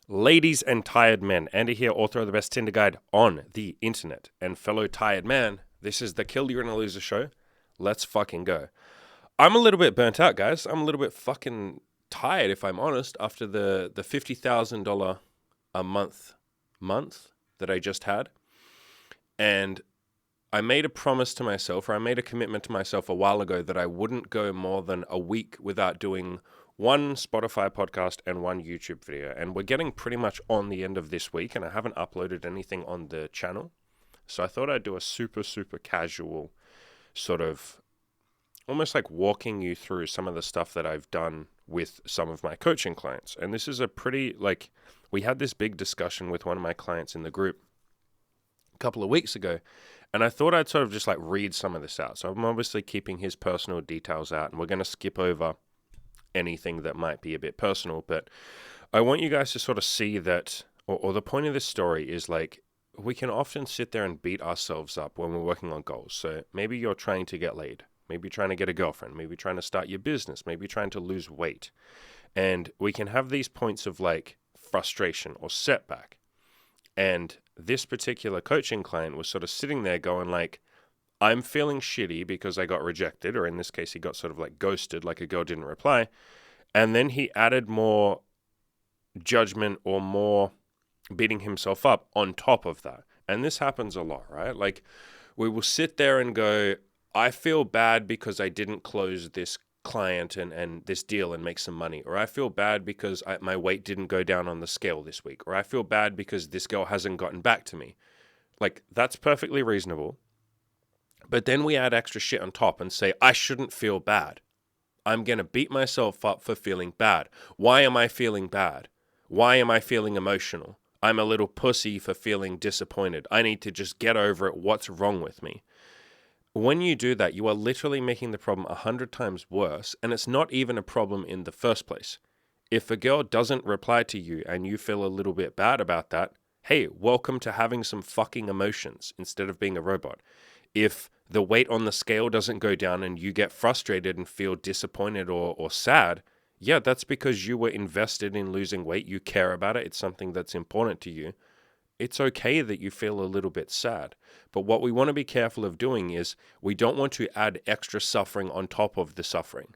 Ladies and tired men, Andy here, author of the best Tinder guide on the internet. And fellow tired man, this is the Kill You're Gonna Loser show. Let's fucking go. I'm a little bit burnt out, guys. I'm a little bit fucking tired, if I'm honest, after the $50,000 a month that I just had. And I made a promise to myself, or I made a commitment to myself a while ago that I wouldn't go more than a week without doing one Spotify podcast and one YouTube video. And we're getting pretty much on the end of this week, and I haven't uploaded anything on the channel. So I thought I'd do a super casual sort of almost like walking you through some of the stuff that I've done with some of my coaching clients. And this is a pretty, we had this big discussion with one of my clients in the group a couple of weeks ago, and I thought I'd sort of just read some of this out. So I'm obviously keeping his personal details out, and we're going to skip over anything that might be a bit personal, but I want you guys to sort of see that, or the point of this story is we can often sit there and beat ourselves up when we're working on goals. So maybe you're trying to get laid, maybe you're trying to get a girlfriend, maybe you're trying to start your business, maybe you're trying to lose weight. And we can have these points of frustration or setback. And this particular coaching client was sort of sitting there going I'm feeling shitty because I got rejected, or in this case, he got sort of ghosted, a girl didn't reply. And then he added more judgment or more beating himself up on top of that. And this happens a lot, right? We will sit there and go, I feel bad because I didn't close this client and this deal and make some money. Or I feel bad because my weight didn't go down on the scale this week. Or I feel bad because this girl hasn't gotten back to me. That's perfectly reasonable. But then we add extra shit on top and say, I shouldn't feel bad. I'm going to beat myself up for feeling bad. Why am I feeling bad? Why am I feeling emotional? I'm a little pussy for feeling disappointed. I need to just get over it. What's wrong with me? When you do that, you are literally making the problem 100 times worse, and it's not even a problem in the first place. If a girl doesn't reply to you and you feel a little bit bad about that, hey, welcome to having some fucking emotions instead of being a robot. If the weight on the scale doesn't go down and you get frustrated and feel disappointed or sad, yeah, that's because you were invested in losing weight. You care about it. It's something that's important to you. It's okay that you feel a little bit sad. But what we want to be careful of doing is we don't want to add extra suffering on top of the suffering.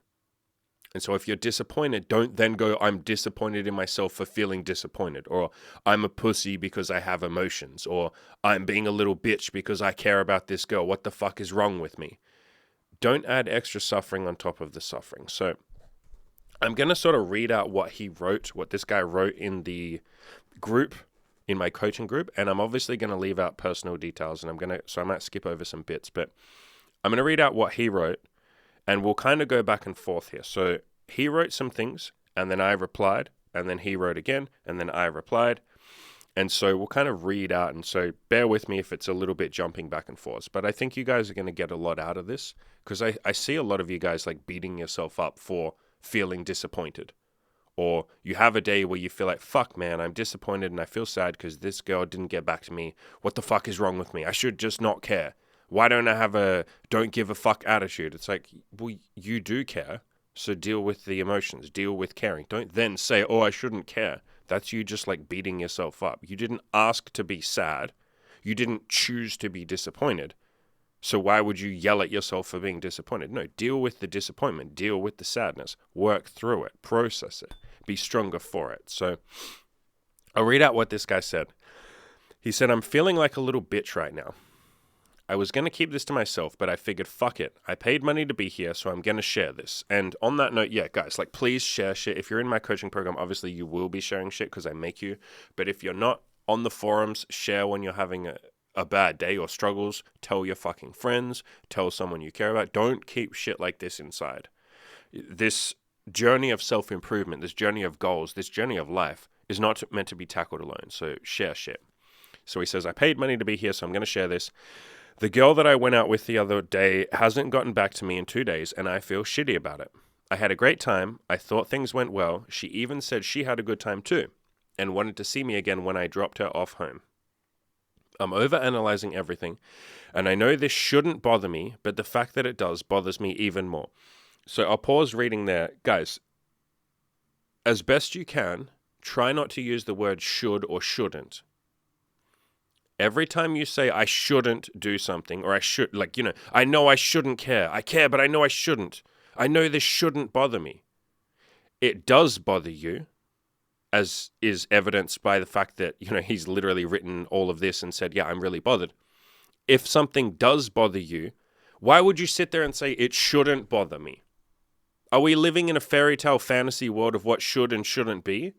And so if you're disappointed, don't then go, I'm disappointed in myself for feeling disappointed, or I'm a pussy because I have emotions, or I'm being a little bitch because I care about this girl. What the fuck is wrong with me? Don't add extra suffering on top of the suffering. So I'm going to sort of read out what this guy wrote in the group, in my coaching group, and I'm obviously going to leave out personal details, and so I might skip over some bits, but I'm going to read out what he wrote. And we'll kind of go back and forth here. So he wrote some things, and then I replied, and then he wrote again, and then I replied. And so we'll kind of read out, and so bear with me if it's a little bit jumping back and forth. But I think you guys are going to get a lot out of this, because I see a lot of you guys beating yourself up for feeling disappointed. Or you have a day where you feel fuck man, I'm disappointed and I feel sad because this girl didn't get back to me. What the fuck is wrong with me? I should just not care. Why don't I have a don't give a fuck attitude? It's well, you do care, so deal with the emotions, deal with caring. Don't then say, oh, I shouldn't care. That's you just beating yourself up. You didn't ask to be sad. You didn't choose to be disappointed. So why would you yell at yourself for being disappointed? No, deal with the disappointment, deal with the sadness, work through it, process it, be stronger for it. So I'll read out what this guy said. He said, I'm feeling like a little bitch right now. I was going to keep this to myself, but I figured, fuck it. I paid money to be here, so I'm going to share this. And on that note, yeah, guys, please share shit. If you're in my coaching program, obviously you will be sharing shit because I make you. But if you're not on the forums, share when you're having a bad day or struggles. Tell your fucking friends. Tell someone you care about. Don't keep shit like this inside. This journey of self-improvement, this journey of goals, this journey of life is not meant to be tackled alone. So share shit. So he says, I paid money to be here, so I'm going to share this. The girl that I went out with the other day hasn't gotten back to me in 2 days, and I feel shitty about it. I had a great time. I thought things went well. She even said she had a good time too, and wanted to see me again when I dropped her off home. I'm overanalyzing everything, and I know this shouldn't bother me, but the fact that it does bothers me even more. So I'll pause reading there. Guys, as best you can, try not to use the word should or shouldn't. Every time you say, I shouldn't do something, or I should, like, I know I shouldn't care. I care, but I know I shouldn't. I know this shouldn't bother me. It does bother you, as is evidenced by the fact that, he's literally written all of this and said, yeah, I'm really bothered. If something does bother you, why would you sit there and say, it shouldn't bother me? Are we living in a fairy tale fantasy world of what should and shouldn't be?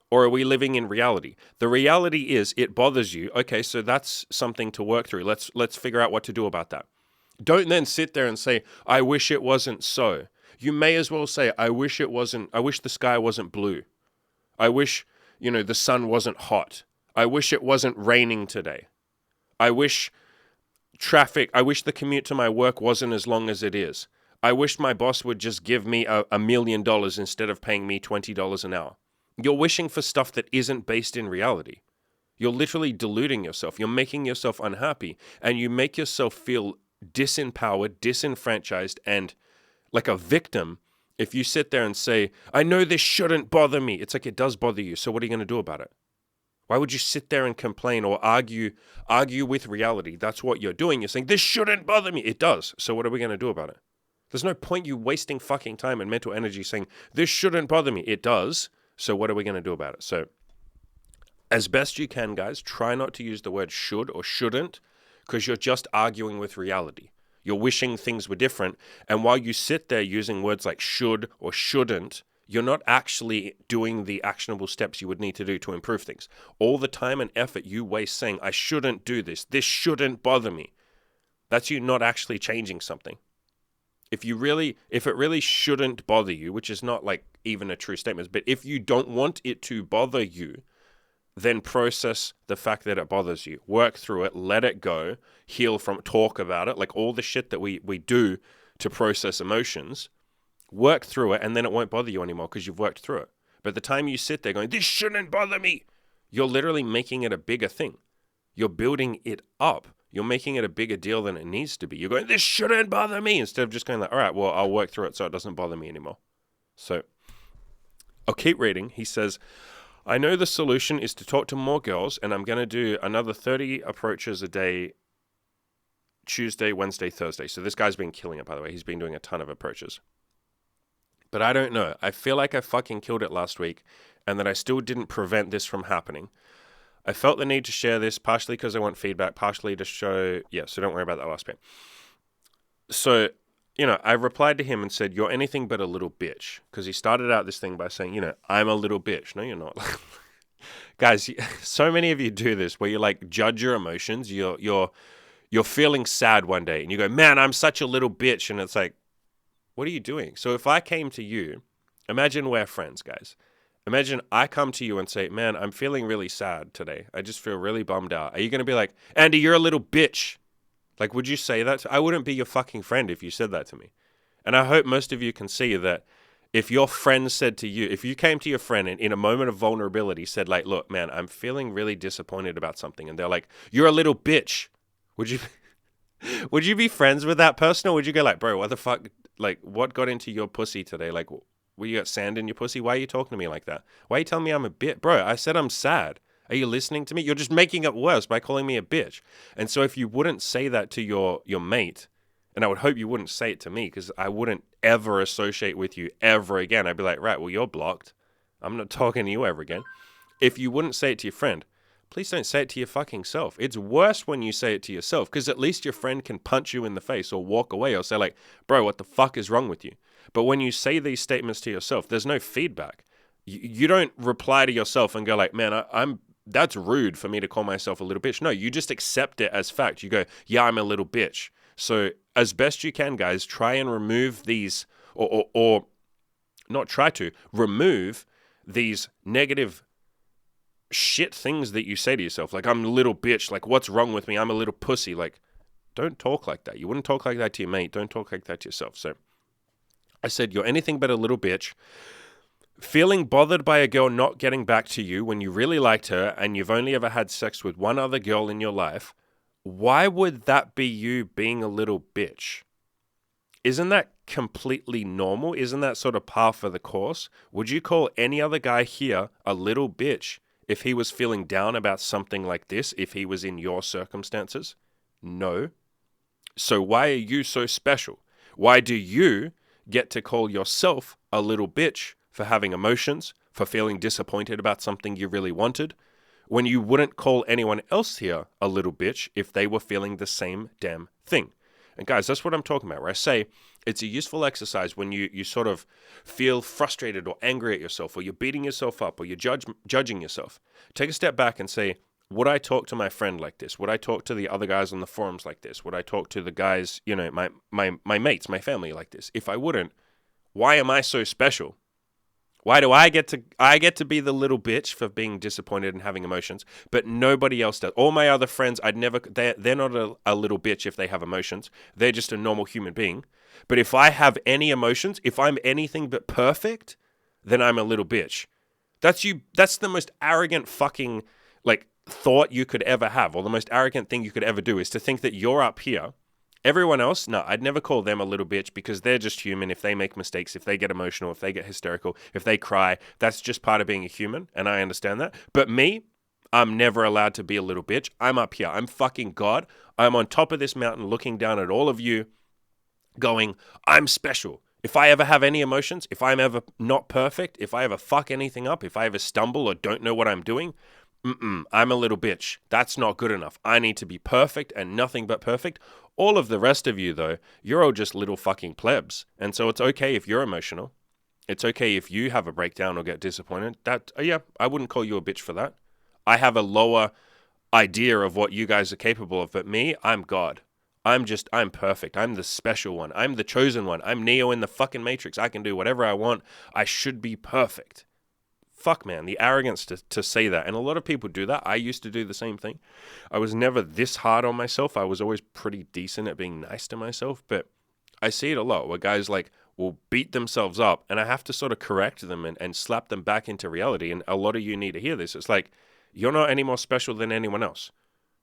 Or are we living in reality? The reality is it bothers you. Okay, so that's something to work through. Let's figure out what to do about that. Don't then sit there and say, I wish it wasn't so. You may as well say, I wish the sky wasn't blue. I wish, the sun wasn't hot. I wish it wasn't raining today. I wish the commute to my work wasn't as long as it is. I wish my boss would just give me $1 million instead of paying me $20 an hour. You're wishing for stuff that isn't based in reality. You're literally deluding yourself. You're making yourself unhappy, and you make yourself feel disempowered, disenfranchised, and like a victim if you sit there and say, I know this shouldn't bother me. It's like it does bother you, so what are you going to do about it? Why would you sit there and complain or argue with reality? That's what you're doing. You're saying, this shouldn't bother me. It does, so what are we going to do about it? There's no point you wasting fucking time and mental energy saying, this shouldn't bother me. It does. So what are we going to do about it? So as best you can, guys, try not to use the word should or shouldn't, because you're just arguing with reality. You're wishing things were different. And while you sit there using words like should or shouldn't, you're not actually doing the actionable steps you would need to do to improve things. All the time and effort you waste saying, I shouldn't do this. This shouldn't bother me. That's you not actually changing something. If it really shouldn't bother you, which is not like even a true statement, but if you don't want it to bother you, then process the fact that it bothers you. Work through it, let it go, heal from it, talk about it, like all the shit that we do to process emotions. Work through it, and then it won't bother you anymore because you've worked through it. But the time you sit there going, this shouldn't bother me, you're literally making it a bigger thing. You're building it up. You're making it a bigger deal than it needs to be. You're going, this shouldn't bother me, instead of just going like, all right, well, I'll work through it so it doesn't bother me anymore. So I'll keep reading. He says, I know the solution is to talk to more girls, and I'm going to do another 30 approaches a day, Tuesday, Wednesday, Thursday. So this guy's been killing it, by the way. He's been doing a ton of approaches. But I don't know. I feel like I fucking killed it last week, and that I still didn't prevent this from happening. I felt the need to share this, partially because I want feedback, partially to show, so don't worry about that last bit. So, I replied to him and said, you're anything but a little bitch. Because he started out this thing by saying, I'm a little bitch. No, you're not. Guys, so many of you do this where you like judge your emotions. You're feeling sad one day and you go, man, I'm such a little bitch. And it's like, what are you doing? So if I came to you, imagine we're friends, guys. Imagine I come to you and say, man, I'm feeling really sad today. I just feel really bummed out. Are you going to be like, Andy, you're a little bitch? Like, would you say that? I wouldn't be your fucking friend if you said that to me. And I hope most of you can see that if your friend said to you, if you came to your friend and in a moment of vulnerability said like, look, man, I'm feeling really disappointed about something. And they're like, you're a little bitch. Would you be friends with that person? Or would you go like, bro, what the fuck? Like, what got into your pussy today? Like, you got sand in your pussy? Why are you talking to me like that? Why are you telling me I'm a bitch? Bro, I said I'm sad. Are you listening to me? You're just making it worse by calling me a bitch. And so if you wouldn't say that to your mate, and I would hope you wouldn't say it to me because I wouldn't ever associate with you ever again. I'd be like, right, well, you're blocked. I'm not talking to you ever again. If you wouldn't say it to your friend, please don't say it to your fucking self. It's worse when you say it to yourself because at least your friend can punch you in the face or walk away or say like, bro, what the fuck is wrong with you? But when you say these statements to yourself, there's no feedback. You don't reply to yourself and go like, man, that's rude for me to call myself a little bitch. No, you just accept it as fact. You go, yeah, I'm a little bitch. So as best you can, guys, try and remove these or not try to, remove these negative shit things that you say to yourself. Like, I'm a little bitch. Like, what's wrong with me? I'm a little pussy. Like, don't talk like that. You wouldn't talk like that to your mate. Don't talk like that to yourself. So I said, you're anything but a little bitch. Feeling bothered by a girl not getting back to you when you really liked her and you've only ever had sex with one other girl in your life, why would that be you being a little bitch? Isn't that completely normal? Isn't that sort of par for the course? Would you call any other guy here a little bitch if he was feeling down about something like this, if he was in your circumstances? No. So why are you so special? Why do you get to call yourself a little bitch for having emotions, for feeling disappointed about something you really wanted, when you wouldn't call anyone else here a little bitch if they were feeling the same damn thing? And guys, that's what I'm talking about, where I say it's a useful exercise when you sort of feel frustrated or angry at yourself, or you're beating yourself up, or you're judging yourself. Take a step back and say, would I talk to my friend like this? Would I talk to the other guys on the forums like this? Would I talk to the guys, my mates, my family like this? If I wouldn't, why am I so special? Why do I get to be the little bitch for being disappointed and having emotions, but nobody else does? All my other friends, they're not a little bitch if they have emotions. They're just a normal human being. But if I have any emotions, if I'm anything but perfect, then I'm a little bitch. That's the most arrogant fucking thought you could ever have, or the most arrogant thing you could ever do, is to think that you're up here. Everyone else, no, I'd never call them a little bitch, because they're just human. If they make mistakes, if they get emotional, if they get hysterical, if they cry, that's just part of being a human, and I understand that. But me, I'm never allowed to be a little bitch. I'm up here. I'm fucking God. I'm on top of this mountain looking down at all of you going, I'm special. If I ever have any emotions, if I'm ever not perfect, if I ever fuck anything up, if I ever stumble or don't know what I'm doing, I'm a little bitch. That's not good enough. I need to be perfect and nothing but perfect. All of the rest of you, though, you're all just little fucking plebs. And so it's okay if you're emotional. It's okay if you have a breakdown or get disappointed. I wouldn't call you a bitch for that. I have a lower idea of what you guys are capable of, but me, I'm God. I'm perfect. I'm the special one. I'm the chosen one. I'm Neo in the fucking Matrix. I can do whatever I want. I should be perfect. Fuck, man, the arrogance to say that. And a lot of people do that. I used to do the same thing. I was never this hard on myself. I was always pretty decent at being nice to myself. But I see it a lot where guys will beat themselves up, and I have to sort of correct them and slap them back into reality. And a lot of you need to hear this. It's like, you're not any more special than anyone else.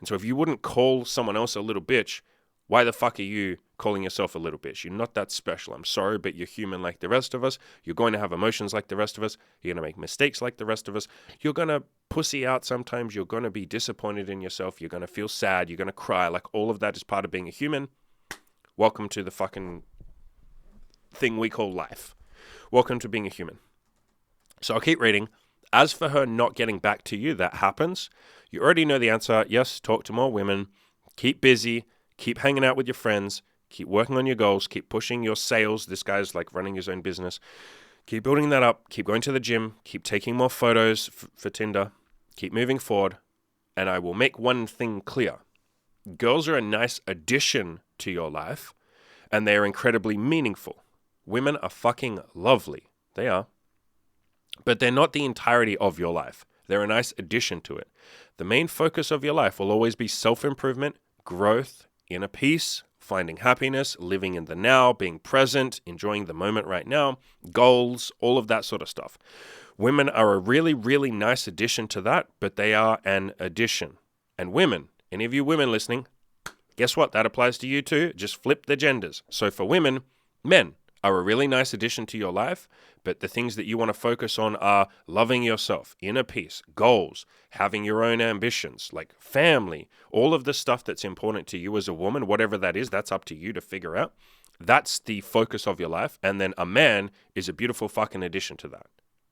And so if you wouldn't call someone else a little bitch, why the fuck are you calling yourself a little bitch? You're not that special. I'm sorry, but you're human like the rest of us. You're going to have emotions like the rest of us. You're going to make mistakes like the rest of us. You're going to pussy out sometimes. You're going to be disappointed in yourself. You're going to feel sad. You're going to cry. Like, all of that is part of being a human. Welcome to the fucking thing we call life. Welcome to being a human. So I'll keep reading. As for her not getting back to you, that happens. You already know the answer. Yes, talk to more women. Keep busy. Keep hanging out with your friends. Keep working on your goals. Keep pushing your sales. This guy's like running his own business. Keep building that up. Keep going to the gym. Keep taking more photos for Tinder. Keep moving forward. And I will make one thing clear. Girls are a nice addition to your life, and they are incredibly meaningful. Women are fucking lovely. They are. But they're not the entirety of your life. They're a nice addition to it. The main focus of your life will always be self-improvement, growth, inner peace, finding happiness, living in the now, being present, enjoying the moment right now, goals, all of that sort of stuff. Women are a really, really nice addition to that, but they are an addition. And women, any of you women listening, guess what? That applies to you too. Just flip the genders. So for women, men are a really nice addition to your life, but the things that you want to focus on are loving yourself, inner peace, goals, having your own ambitions, like family, all of the stuff that's important to you as a woman, whatever that is, that's up to you to figure out. That's the focus of your life. And then a man is a beautiful fucking addition to that.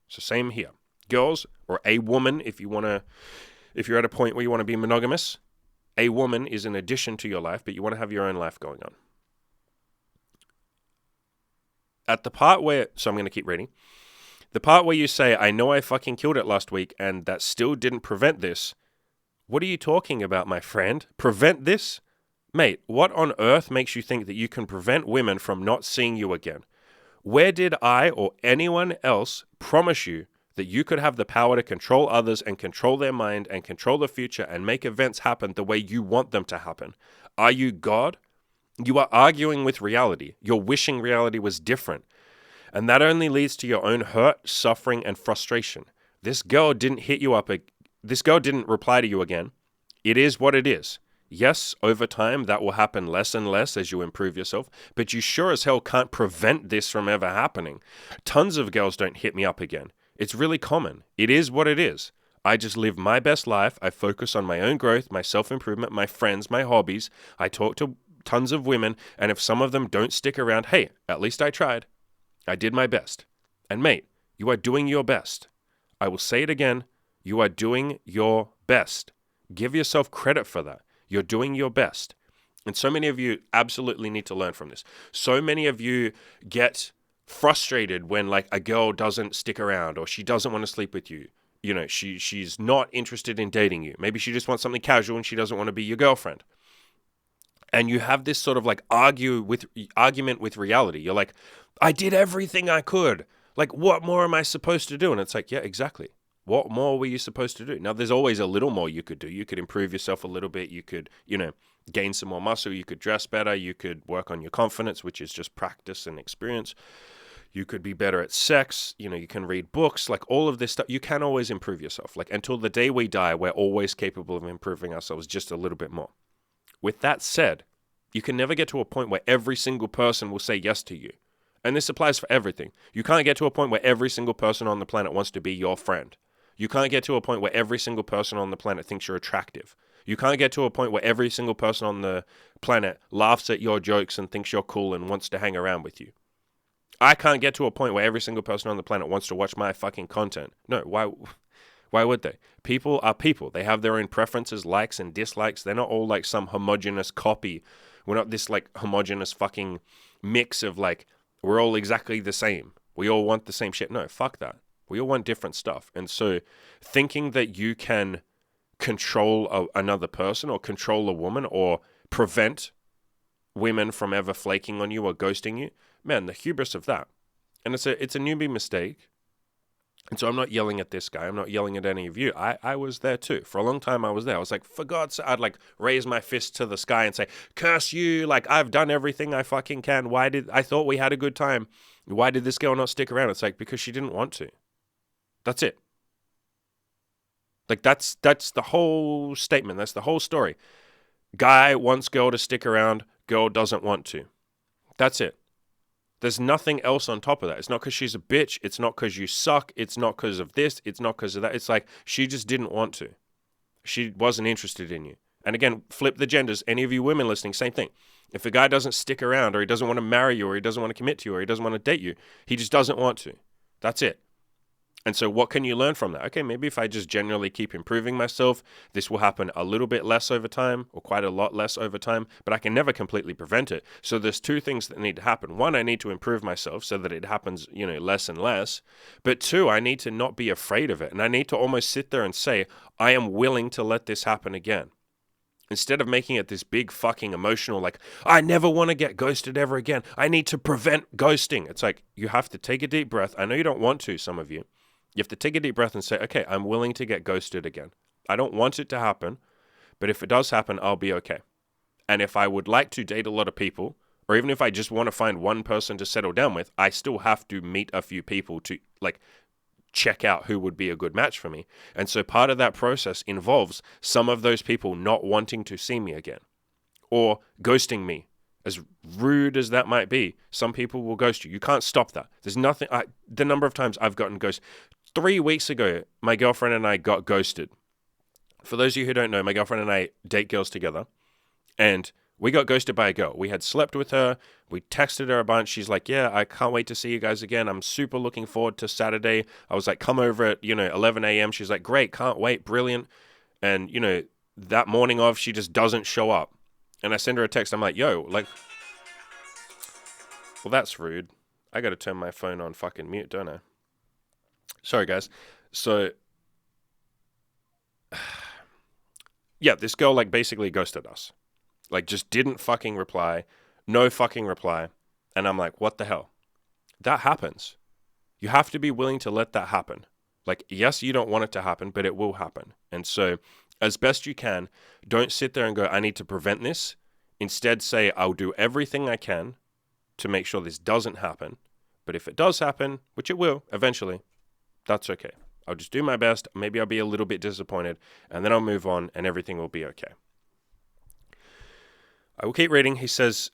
So same here. Girls, or a woman, if you're at a point where you want to be monogamous, a woman is an addition to your life, but you want to have your own life going on. At the part where, so I'm going to keep reading, the part where you say, I know I fucking killed it last week and that still didn't prevent this. What are you talking about, my friend? Prevent this? Mate, what on earth makes you think that you can prevent women from not seeing you again? Where did I or anyone else promise you that you could have the power to control others and control their mind and control the future and make events happen the way you want them to happen? Are you God? You are arguing with reality. You're wishing reality was different. And that only leads to your own hurt, suffering, and frustration. This girl didn't hit you up. This girl didn't reply to you again. It is what it is. Yes, over time, that will happen less and less as you improve yourself, but you sure as hell can't prevent this from ever happening. Tons of girls don't hit me up again. It's really common. It is what it is. I just live my best life. I focus on my own growth, my self-improvement, my friends, my hobbies. I talk to tons of women, and if some of them don't stick around, hey, at least I tried. I did my best. And mate, you are doing your best. I will say it again. You are doing your best. Give yourself credit for that. You're doing your best. And so many of you absolutely need to learn from this. So many of you get frustrated when like a girl doesn't stick around or she doesn't want to sleep with you. You know, she's not interested in dating you. Maybe she just wants something casual and she doesn't want to be your girlfriend. And you have this sort of like argument with reality. You're like, I did everything I could. Like, what more am I supposed to do? And it's like, yeah, exactly. What more were you supposed to do? Now, there's always a little more you could do. You could improve yourself a little bit. You could, gain some more muscle. You could dress better. You could work on your confidence, which is just practice and experience. You could be better at sex. You can read books. Like all of this stuff, you can always improve yourself. Like until the day we die, we're always capable of improving ourselves just a little bit more. With that said, you can never get to a point where every single person will say yes to you. And this applies for everything. You can't get to a point where every single person on the planet wants to be your friend. You can't get to a point where every single person on the planet thinks you're attractive. You can't get to a point where every single person on the planet laughs at your jokes and thinks you're cool and wants to hang around with you. I can't get to a point where every single person on the planet wants to watch my fucking content. No, why would they? People are people. They have their own preferences, likes and dislikes. They're not all like some homogenous copy. We're not this like homogenous fucking mix of like, we're all exactly the same. We all want the same shit. No, fuck that. We all want different stuff. And so thinking that you can control another person or control a woman or prevent women from ever flaking on you or ghosting you, man, the hubris of that. And it's a newbie mistake. And so I'm not yelling at this guy. I'm not yelling at any of you. I was there too. For a long time I was there. I was like, for God's sake, I'd like raise my fist to the sky and say, curse you. Like I've done everything I fucking can. I thought we had a good time. Why did this girl not stick around? It's like, because she didn't want to. That's it. Like that's the whole statement. That's the whole story. Guy wants girl to stick around. Girl doesn't want to. That's it. There's nothing else on top of that. It's not because she's a bitch. It's not because you suck. It's not because of this. It's not because of that. It's like she just didn't want to. She wasn't interested in you. And again, flip the genders. Any of you women listening, same thing. If a guy doesn't stick around or he doesn't want to marry you or he doesn't want to commit to you or he doesn't want to date you, he just doesn't want to. That's it. And so what can you learn from that? Okay, maybe if I just generally keep improving myself, this will happen a little bit less over time or quite a lot less over time, but I can never completely prevent it. So there's two things that need to happen. One, I need to improve myself so that it happens, less and less. But two, I need to not be afraid of it. And I need to almost sit there and say, I am willing to let this happen again. Instead of making it this big fucking emotional, like, I never want to get ghosted ever again. I need to prevent ghosting. It's like, you have to take a deep breath. I know you don't want to, some of you. You have to take a deep breath and say, okay, I'm willing to get ghosted again. I don't want it to happen, but if it does happen, I'll be okay. And if I would like to date a lot of people, or even if I just want to find one person to settle down with, I still have to meet a few people to like check out who would be a good match for me. And so part of that process involves some of those people not wanting to see me again or ghosting me. As rude as that might be, some people will ghost you. You can't stop that. There's nothing. The number of times I've gotten ghosted. 3 weeks ago, my girlfriend and I got ghosted. For those of you who don't know, my girlfriend and I date girls together. And we got ghosted by a girl. We had slept with her. We texted her a bunch. She's like, yeah, I can't wait to see you guys again. I'm super looking forward to Saturday. I was like, come over at, 11 a.m. She's like, great, can't wait, brilliant. And, that morning of, she just doesn't show up. And I send her a text. I'm like, yo, like, well, that's rude. I got to turn my phone on fucking mute, don't I? Sorry, guys. So, yeah, this girl, like, basically ghosted us. Like, just didn't fucking reply. No fucking reply. And I'm like, what the hell? That happens. You have to be willing to let that happen. Like, yes, you don't want it to happen, but it will happen. And so, as best you can, don't sit there and go, I need to prevent this. Instead, say, I'll do everything I can to make sure this doesn't happen. But if it does happen, which it will eventually, that's okay. I'll just do my best. Maybe I'll be a little bit disappointed, and then I'll move on, and everything will be okay. I will keep reading. He says,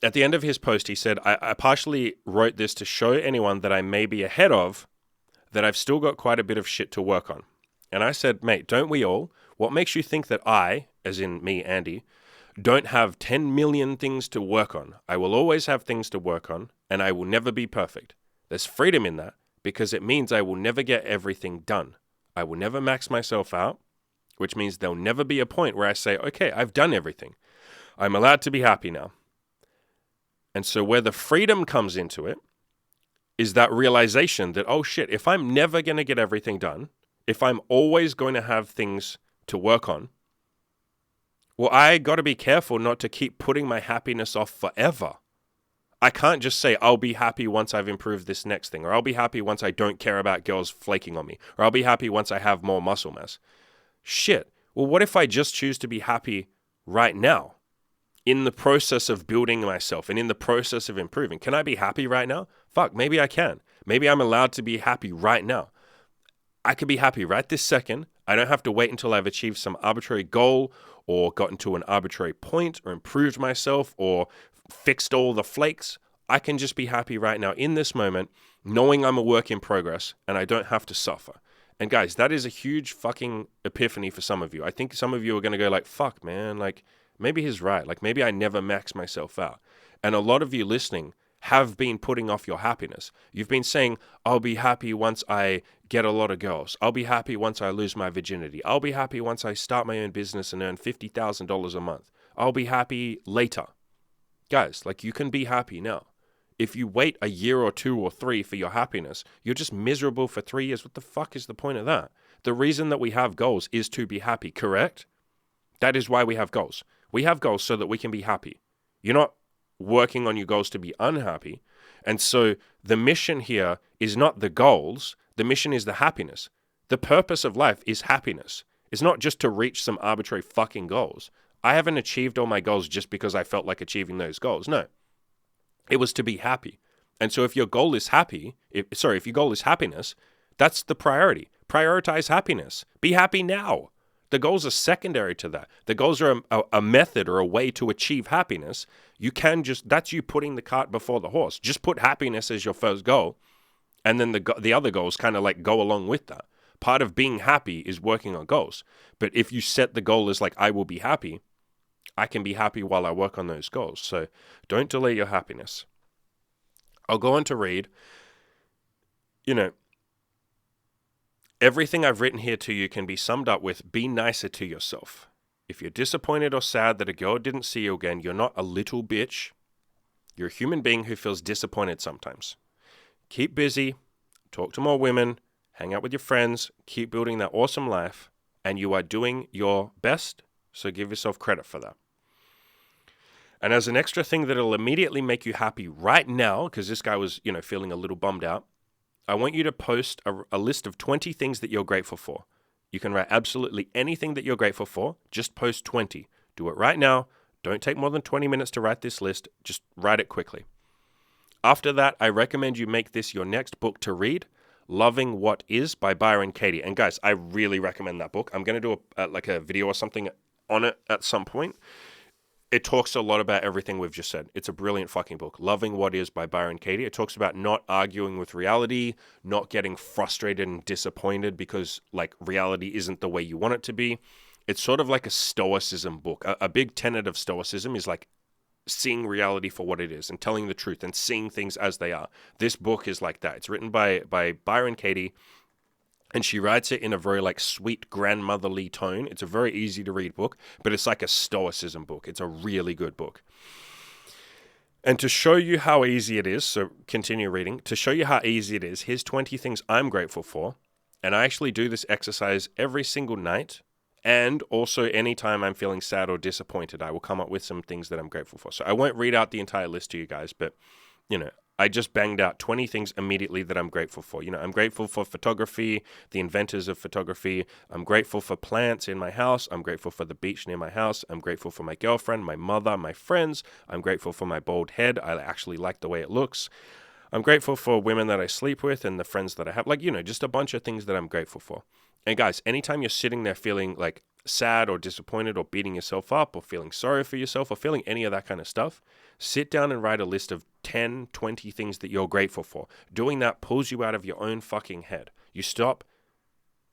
at the end of his post, he said, I partially wrote this to show anyone that I may be ahead of, that I've still got quite a bit of shit to work on. And I said, mate, don't we all? What makes you think that I, as in me, Andy, don't have 10 million things to work on? I will always have things to work on, and I will never be perfect. There's freedom in that, because it means I will never get everything done. I will never max myself out, which means there'll never be a point where I say, okay, I've done everything. I'm allowed to be happy now. And so where the freedom comes into it is that realization that, oh shit, if I'm never going to get everything done, if I'm always going to have things to work on, well, I got to be careful not to keep putting my happiness off forever. I can't just say, I'll be happy once I've improved this next thing, or I'll be happy once I don't care about girls flaking on me, or I'll be happy once I have more muscle mass. Shit. Well, what if I just choose to be happy right now? In the process of building myself and in the process of improving. Can I be happy right now? Fuck, maybe I can. Maybe I'm allowed to be happy right now. I could be happy right this second. I don't have to wait until I've achieved some arbitrary goal or gotten to an arbitrary point or improved myself or fixed all the flakes. I can just be happy right now in this moment, knowing I'm a work in progress and I don't have to suffer. And guys, that is a huge fucking epiphany for some of you. I think some of you are going to go like, fuck, man, like, maybe he's right. Like, maybe I never max myself out. And a lot of you listening have been putting off your happiness. You've been saying, I'll be happy once I get a lot of girls. I'll be happy once I lose my virginity. I'll be happy once I start my own business and earn $50,000 a month. I'll be happy later. Guys, like, you can be happy now. If you wait a year or 2 or 3 for your happiness, you're just miserable for 3 years. What the fuck is the point of that? The reason that we have goals is to be happy, correct? That is why we have goals. We have goals so that we can be happy. You're not working on your goals to be unhappy. And so the mission here is not the goals. The mission is the happiness. The purpose of life is happiness. It's not just to reach some arbitrary fucking goals. I haven't achieved all my goals just because I felt like achieving those goals. No. It was to be happy. And so if your goal is if your goal is happiness, that's the priority. Prioritize happiness. Be happy now. The goals are secondary to that. The goals are a method or a way to achieve happiness. That's you putting the cart before the horse. Just put happiness as your first goal. And then the other goals kind of like go along with that. Part of being happy is working on goals. But if you set the goal as like, I will be happy, I can be happy while I work on those goals. So don't delay your happiness. I'll go on to read, everything I've written here to you can be summed up with, be nicer to yourself. If you're disappointed or sad that a girl didn't see you again, you're not a little bitch. You're a human being who feels disappointed sometimes. Keep busy, talk to more women, hang out with your friends, keep building that awesome life, and you are doing your best, so give yourself credit for that. And as an extra thing that'll immediately make you happy right now, because this guy was, feeling a little bummed out, I want you to post a list of 20 things that you're grateful for. You can write absolutely anything that you're grateful for. Just post 20. Do it right now. Don't take more than 20 minutes to write this list. Just write it quickly. After that, I recommend you make this your next book to read, Loving What Is by Byron Katie. And guys, I really recommend that book. I'm going to do a video or something on it at some point. It talks a lot about everything we've just said. It's a brilliant fucking book. Loving What Is by Byron Katie. It talks about not arguing with reality, not getting frustrated and disappointed because like reality isn't the way you want it to be. It's sort of like a stoicism book. A big tenet of stoicism is like seeing reality for what it is and telling the truth and seeing things as they are. This book is like that. It's written by Byron Katie. And she writes it in a very like sweet grandmotherly tone. It's a very easy to read book, but it's like a stoicism book. It's a really good book. And to show you how easy it is, so continue reading, to show you how easy it is, here's 20 things I'm grateful for. And I actually do this exercise every single night. And also anytime I'm feeling sad or disappointed, I will come up with some things that I'm grateful for. So I won't read out the entire list to you guys, but I just banged out 20 things immediately that I'm grateful for. I'm grateful for photography, the inventors of photography. I'm grateful for plants in my house. I'm grateful for the beach near my house. I'm grateful for my girlfriend, my mother, my friends. I'm grateful for my bald head. I actually like the way it looks. I'm grateful for women that I sleep with and the friends that I have. Just a bunch of things that I'm grateful for. And guys, anytime you're sitting there feeling like sad or disappointed or beating yourself up or feeling sorry for yourself or feeling any of that kind of stuff, sit down and write a list of 10, 20 things that you're grateful for. Doing that pulls you out of your own fucking head. You stop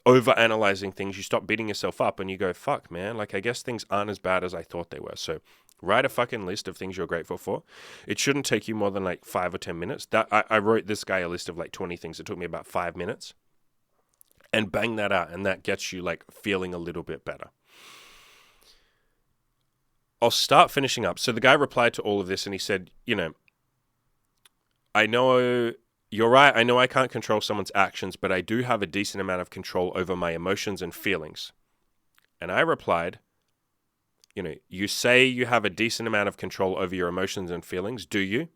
over-analyzing things. You stop beating yourself up and you go, fuck, man, like I guess things aren't as bad as I thought they were. So write a fucking list of things you're grateful for. It shouldn't take you more than like 5 or 10 minutes. I wrote this guy a list of like 20 things. It took me about 5 minutes. And bang that out, and that gets you like feeling a little bit better. I'll start finishing up. So the guy replied to all of this and he said, I know you're right. I know I can't control someone's actions, but I do have a decent amount of control over my emotions and feelings. And I replied, you say you have a decent amount of control over your emotions and feelings. Do you?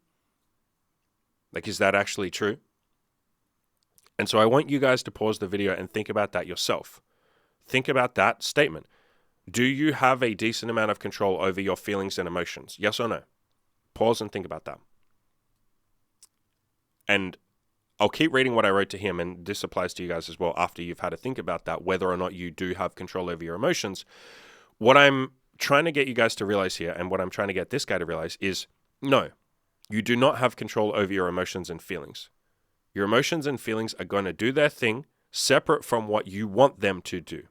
Like, is that actually true? And so I want you guys to pause the video and think about that yourself. Think about that statement. Do you have a decent amount of control over your feelings and emotions? Yes or no? Pause and think about that. And I'll keep reading what I wrote to him, and this applies to you guys as well after you've had to think about that, whether or not you do have control over your emotions. What I'm trying to get you guys to realize here, and what I'm trying to get this guy to realize is, no, you do not have control over your emotions and feelings. Your emotions and feelings are going to do their thing separate from what you want them to do.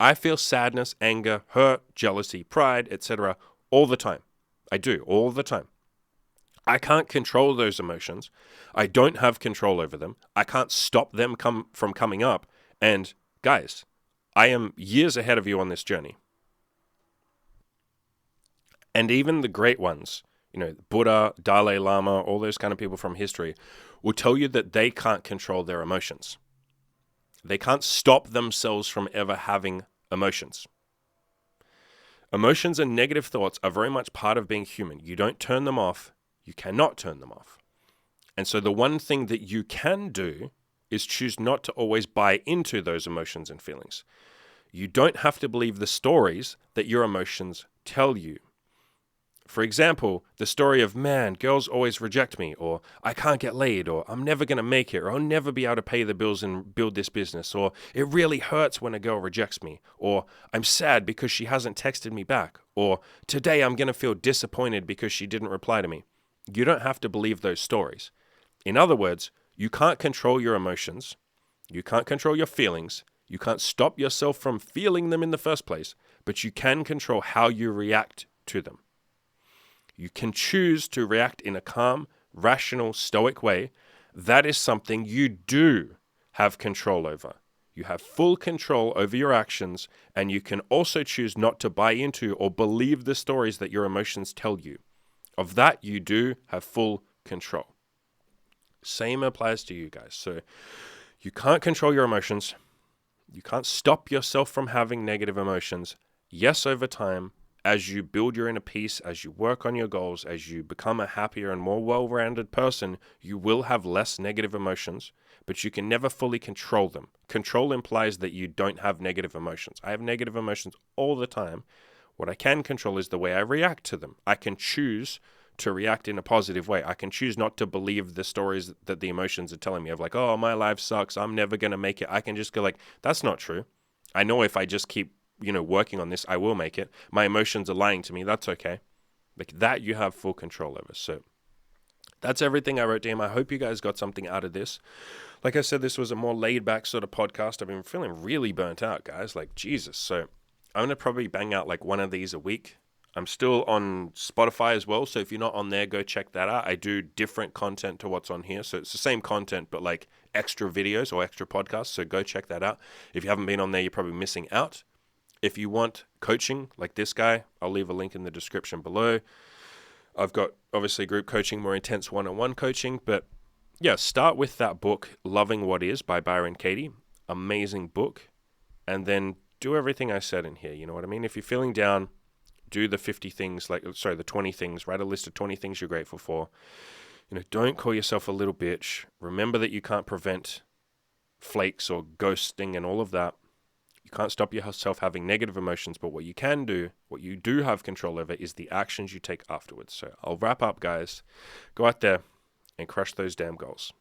I feel sadness, anger, hurt, jealousy, pride, etc. all the time. I do, all the time. I can't control those emotions. I don't have control over them. I can't stop them from coming up. And guys, I am years ahead of you on this journey. And even the great ones, Buddha, Dalai Lama, all those kind of people from history will tell you that they can't control their emotions. They can't stop themselves from ever having emotions. Emotions and negative thoughts are very much part of being human. You don't turn them off. You cannot turn them off. And so the one thing that you can do is choose not to always buy into those emotions and feelings. You don't have to believe the stories that your emotions tell you. For example, the story of, man, girls always reject me, or I can't get laid, or I'm never going to make it, or I'll never be able to pay the bills and build this business, or it really hurts when a girl rejects me, or I'm sad because she hasn't texted me back, or today I'm going to feel disappointed because she didn't reply to me. You don't have to believe those stories. In other words, you can't control your emotions, you can't control your feelings, you can't stop yourself from feeling them in the first place, but you can control how you react to them. You can choose to react in a calm, rational, stoic way. That is something you do have control over. You have full control over your actions, and you can also choose not to buy into or believe the stories that your emotions tell you. Of that, you do have full control. Same applies to you guys. So you can't control your emotions. You can't stop yourself from having negative emotions. Yes, over time, as you build your inner peace, as you work on your goals, as you become a happier and more well-rounded person, you will have less negative emotions, but you can never fully control them. Control implies that you don't have negative emotions. I have negative emotions all the time. What I can control is the way I react to them. I can choose to react in a positive way. I can choose not to believe the stories that the emotions are telling me of like, oh, my life sucks, I'm never going to make it. I can just go like, that's not true. I know if I just keep working on this, I will make it. My emotions are lying to me. That's okay. Like that, you have full control over. So that's everything I wrote to him. I hope you guys got something out of this. Like I said, this was a more laid back sort of podcast. I've been feeling really burnt out, guys. Like Jesus. So I'm going to probably bang out like one of these a week. I'm still on Spotify as well. So if you're not on there, go check that out. I do different content to what's on here. So it's the same content, but like extra videos or extra podcasts. So go check that out. If you haven't been on there, you're probably missing out. If you want coaching like this guy, I'll leave a link in the description below. I've got obviously group coaching, more intense one-on-one coaching, but yeah, start with that book, Loving What Is by Byron Katie. Amazing book. And then do everything I said in here. You know what I mean? If you're feeling down, do the 20 things, write a list of 20 things you're grateful for. Don't call yourself a little bitch. Remember that you can't prevent flakes or ghosting and all of that. You can't stop yourself having negative emotions, but what you can do, what you do have control over, is the actions you take afterwards. So I'll wrap up, guys. Go out there and crush those damn goals.